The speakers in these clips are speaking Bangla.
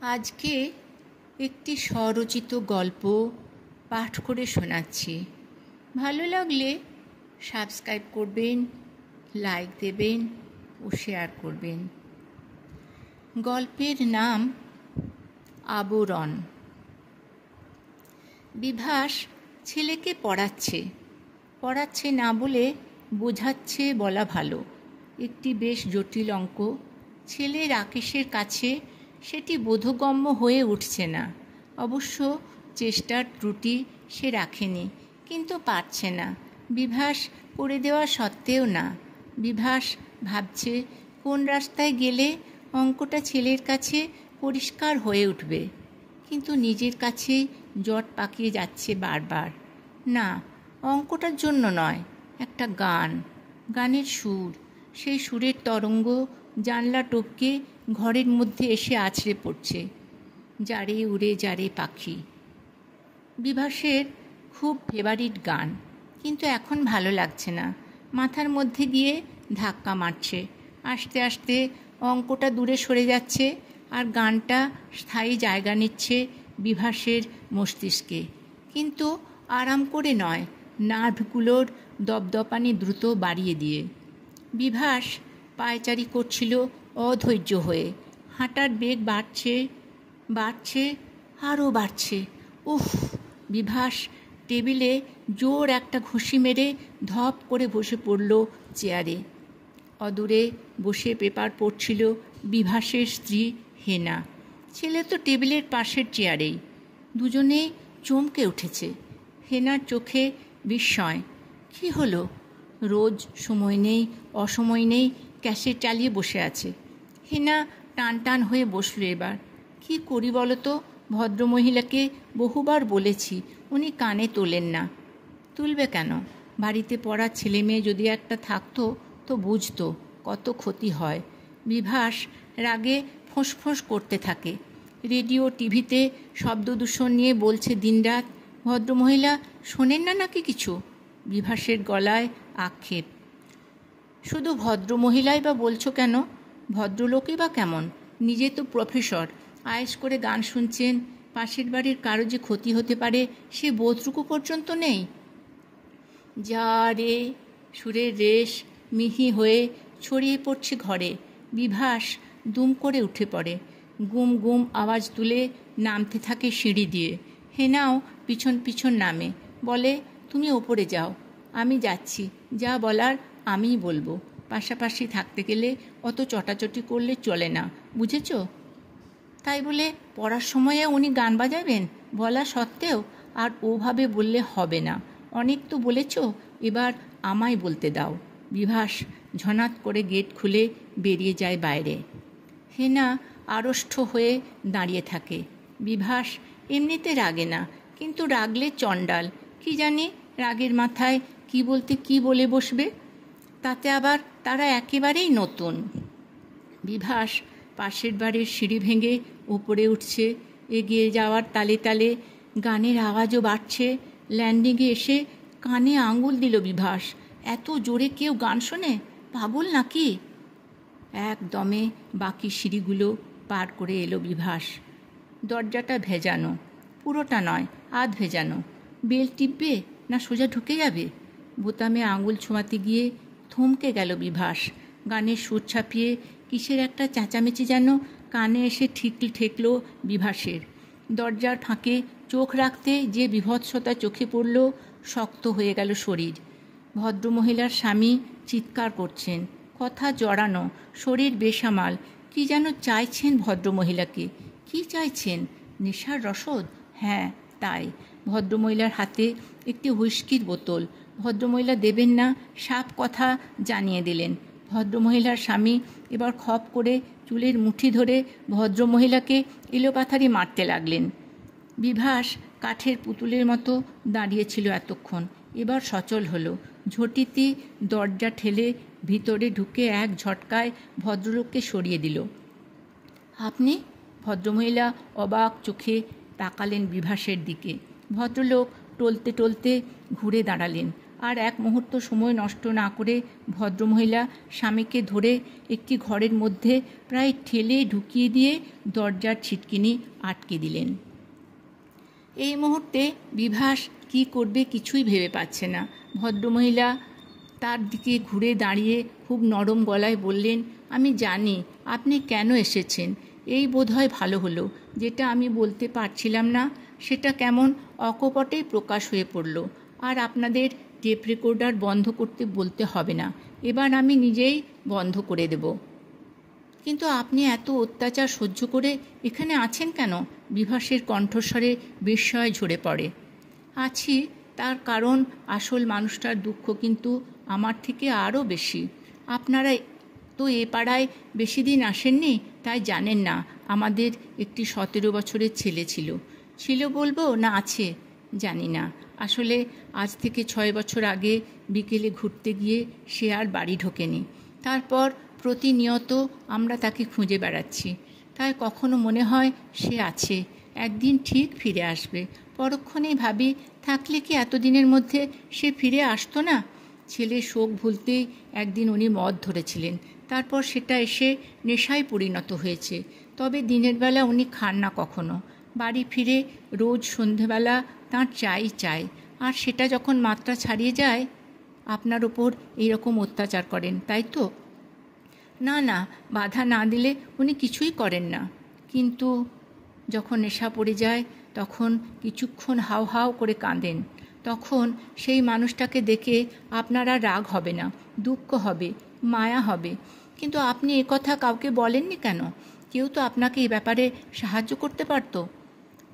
আজকে একটি স্বরচিত গল্প পাঠ করে শোনাচ্ছি। ভালো লাগলে সাবস্ক্রাইব করবেন, লাইক দেবেন ও শেয়ার করবেন। গল্পের নাম আবরণ। বিভাস ছেলেকে পড়াচ্ছে না বলে বোঝাচ্ছে বলা ভালো। একটি বেশ জটিল অঙ্ক। ছেলে রাকেশের কাছে সেটি বোধগম্য হয়ে উঠছে না। অবশ্য চেষ্টার ত্রুটি সে রাখেনি, কিন্তু পারছে না। বিভাস করে দেওয়া সত্ত্বেও না। বিভাস ভাবছে কোন রাস্তায় গেলে অঙ্কটা ছেলের কাছে পরিষ্কার হয়ে উঠবে, কিন্তু নিজের কাছেই জট পাকিয়ে যাচ্ছে বারবার। না, অঙ্কটার জন্য নয়, একটা গানের সুর। সেই সুরের তরঙ্গ জানলা টপকে ঘরের মধ্যে এসে আছড়ে পড়ছে। যারে উড়ে যারে পাখি। বিভাসের খুব ফেভারিট গান, কিন্তু এখন ভালো লাগছে না। মাথার মধ্যে গিয়ে ধাক্কা মারছে। আস্তে আস্তে অঙ্কটা দূরে সরে যাচ্ছে, আর গানটা স্থায়ী জায়গা নিচ্ছে বিভাসের মস্তিষ্কে। কিন্তু আরাম করে নয়, নার্ভগুলোর দপদপানি দ্রুত বাড়িয়ে দিয়ে। বিভাস পায়চারি করছিল অধৈর্য হয়ে। হাঁটার বেগ বাড়ছে আরও বাড়ছে। উফ! বিভাস টেবিলে জোর একটা ঘুষি মেরে ধপ করে বসে পড়ল চেয়ারে। অদূরে বসে পেপার পড়ছিল বিভাসের স্ত্রী হেনা। ছেলে তো টেবিলের পাশের চেয়ারেই। দুজনেই চমকে উঠেছে। হেনার চোখে বিস্ময়। কি হলো? রোজ সময় নেই অসময় নেই ক্যাসেট চালিয়ে বসে আছে। হেনা টান টান হয়ে বসল এবার। কি করি বলো তো? ভদ্রমহিলাকে বহুবার বলেছি, উনি কানে তোলেন না। তুলবে কেন? বাড়িতে পড়া ছেলে মেয়ে যদি একটা থাকতো তো বুঝতো কত ক্ষতি হয়। বিভাস রাগে ফোঁস করতে থাকে। রেডিও টিভিতে শব্দদূষণ নিয়ে বলছে দিনরাত। ভদ্রমহিলা শোনেন না নাকি কিছু? বিভাসের গলায় আক্ষেপ। শুধু ভদ্রমহিলাই বা বলছো কেন? ভদ্রলোকই বা কেমন? নিজে তো প্রফেসর, আয়েশ করে গান শুনছেন। পাশের বাড়ির কারো যে ক্ষতি হতে পারে সে বোধটুকু পর্যন্ত নেই। যা রে সুরের রেশ মিহি হয়ে ছড়িয়ে পড়ছে ঘরে। বিভাস দুম করে উঠে পড়ে। গুম গুম আওয়াজ তুলে নামতে থাকে সিঁড়ি দিয়ে। হেনাও পিছন পিছন নামে। বলে, তুমি ওপরে যাও, আমি যাচ্ছি। যা বলার আমিই বলবো। পাশাপাশি থাকতে গেলে অত চটাচটি করলে চলে না, বুঝেছ? তাই বলে পড়ার সময়ে উনি গান বাজাবেন বলা সত্ত্বেও? আর ওভাবে বললে হবে না। অনেক তো বলেছ, এবার আমায় বলতে দাও। বিভাস ঝনাত করে গেট খুলে বেরিয়ে যায় বাইরে। হেনা আড়ষ্ট হয়ে দাঁড়িয়ে থাকে। বিভাস এমনিতে রাগে না, কিন্তু রাগলে চণ্ডাল। কি জানি রাগের মাথায় কি বলতে কি বলে বসবে। তাতে আবার তারা একেবারেই নতুন। বিভাস পাশের বাড়ির সিঁড়ি ভেঙে উপরে উঠছে। এগিয়ে যাওয়ার তালে তালে গানের আওয়াজও বাড়ছে। ল্যান্ডিংয়ে এসে কানে আঙুল দিল বিভাস। এত জোরে কেউ গান শোনে? পাগল নাকি? একদমে বাকি সিঁড়িগুলো পার করে এলো বিভাস। দরজাটা ভেজানো, পুরোটা নয়, আধ ভেজানো। বেল টিপবে না সোজা ঢুকে যাবে? বোতামে আঙুল ছোঁয়াতে গিয়ে থমকে গেল বিভাস। গানের সুর ছাপিয়ে কিসের একটা চেঁচামেচি যেন কানে এসে ঠেকল বিভাসের। দরজার ফাঁকে চোখ রাখতে যে বিভৎসতা চোখে পড়ল, শক্ত হয়ে গেল শরীর। ভদ্রমহিলার স্বামী চিৎকার করছেন, কথা জড়ানো, শরীর বেসামাল। কি যেন চাইছেন ভদ্রমহিলাকে। কি চাইছেন? নেশার রসদ? হ্যাঁ, তাই। ভদ্রমহিলার হাতে একটি হুইস্কির বোতল। ভদ্রমহিলা দেবেন না, সাফ কথা জানিয়ে দিলেন। ভদ্রমহিলার স্বামী এবার খপ করে চুলের মুঠি ধরে ভদ্রমহিলাকে এলোপাথারি মারতে লাগলেন। বিভাস কাঠের পুতুলের মতো দাঁড়িয়েছিল এতক্ষণ, এবার সচল হলো। ঝটিতি দরজা ঠেলে ভিতরে ঢুকে এক ঝটকায় ভদ্রলোককে সরিয়ে দিল। আপনি? ভদ্রমহিলা অবাক চোখে তাকালেন বিভাসের দিকে। ভদ্রলোক টলতে টলতে ঘুরে দাঁড়ালেন। আর এক মুহূর্ত সময় নষ্ট না করে ভদ্রমহিলা স্বামীকে ধরে একটি ঘরের মধ্যে প্রায় ঠেলে ঢুকিয়ে দিয়ে দরজার ছিটকিনি আটকে দিলেন। এই মুহূর্তে বিভাস কি করবে কিছুই ভেবে পাচ্ছে না। ভদ্রমহিলা তার দিকে ঘুরে দাঁড়িয়ে খুব নরম গলায় বললেন, আমি জানি আপনি কেন এসেছেন। এই বোধহয় ভালো হলো। যেটা আমি বলতে পারছিলাম না সেটা কেমন অকপটেই প্রকাশ হয়ে পড়ল। আর আপনাদের টেপ রেকর্ডার বন্ধ করতে বলতে হবে না, এবার আমি নিজেই বন্ধ করে দেব। কিন্তু আপনি এত অত্যাচার সহ্য করে এখানে আছেন কেন? বিভাসের কণ্ঠস্বরে বিস্ময় ঝরে পড়ে। আছি, তার কারণ আসল মানুষটার দুঃখ কিন্তু আমার থেকে আরও বেশি। আপনারা তো এ পাড়ায় বেশি দিন আসেননি, তাই জানেন না আমাদের একটি 17 বছরের ছেলে ছিল বলবো না আছে জানি না। আসলে আজ থেকে 6 বছর আগে বিকেলে ঘুরতে গিয়ে সে আর বাড়ি ঢোকেনি। তারপর প্রতিনিয়ত আমরা তাকে খুঁজে বেড়াচ্ছি। তাই কখনো মনে হয় সে আছে, একদিন ঠিক ফিরে আসবে। পরক্ষণেই ভাবি, থাকলে কি এতদিনের মধ্যে সে ফিরে আসতো না? ছেলের শোক ভুলতেই একদিন উনি মদ ধরেছিলেন, তারপর সেটা এসে নেশায় পরিণত হয়েছে। তবে দিনের বেলা উনি খান না কখনো। বাড়ি ফিরে রোজ সন্ধেবেলা তাঁর চাই, আর সেটা যখন মাত্রা ছাড়িয়ে যায় আপনার ওপর এইরকম অত্যাচার করেন, তাই তো? না, বাধা না দিলে উনি কিছুই করেন না। কিন্তু যখন নেশা পড়ে যায় তখন কিছুক্ষণ হাউ হাউ করে কাঁদেন। তখন সেই মানুষটাকে দেখে আপনার আর রাগ হবে না, দুঃখ হবে, মায়া হবে। কিন্তু আপনি কথা কাউকে বলেননি কেন? কেউ তো আপনাকে এই ব্যাপারে সাহায্য করতে পারত।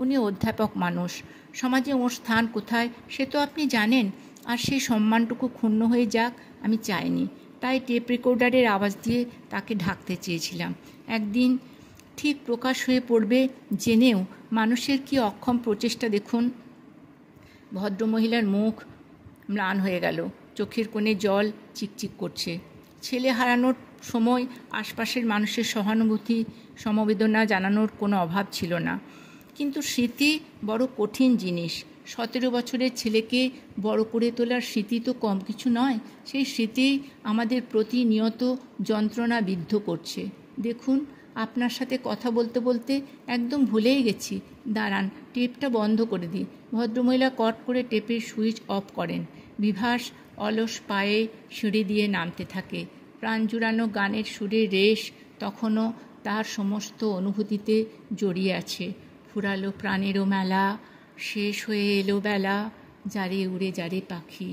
উনি অধ্যাপক মানুষ, সমাজে ওর স্থান কোথায় সে তো আপনি জানেন। আর সেই সম্মানটুকু ক্ষুণ্ণ হয়ে যাক আমি চাইনি। তাই টেপ রেকর্ডারের আওয়াজ দিয়ে তাকে ঢাকতে চেয়েছিলাম। একদিন ঠিক প্রকাশ হয়ে পড়বে জেনেও মানুষের কি অক্ষম প্রচেষ্টা দেখুন। ভদ্রমহিলার মুখ ম্লান হয়ে গেল, চোখের কোণে জল চিকচিক করছে। ছেলে হারানোর সময় আশপাশের মানুষের সহানুভূতি সমবেদনা জানানোর কোনো অভাব ছিল না। কিন্তু স্মৃতি বড় কঠিন জিনিস। 17 বছরের ছেলেকে বড় করে তোলার স্মৃতি তো কম কিছু নয়। সেই স্মৃতি আমাদের প্রতিনিয়ত যন্ত্রণা বিদ্ধ করছে। দেখুন, আপনার সাথে কথা বলতে বলতে একদম ভুলেই গেছি। দাঁড়ান, টেপটা বন্ধ করে দিই। ভদ্রমহিলা কট করে টেপের সুইচ অফ করেন। বিভাস অলস পায়ে সিঁড়ি দিয়ে নামতে থাকে। প্রাণ জুড়ানো গানের সুরে রেশ তখনও তার সমস্ত অনুভূতিতে জড়িয়ে আছে। ফুরালো প্রাণেরও মেলা, শেষ হয়ে এলো বেলা, যারে উড়ে যারে পাখি।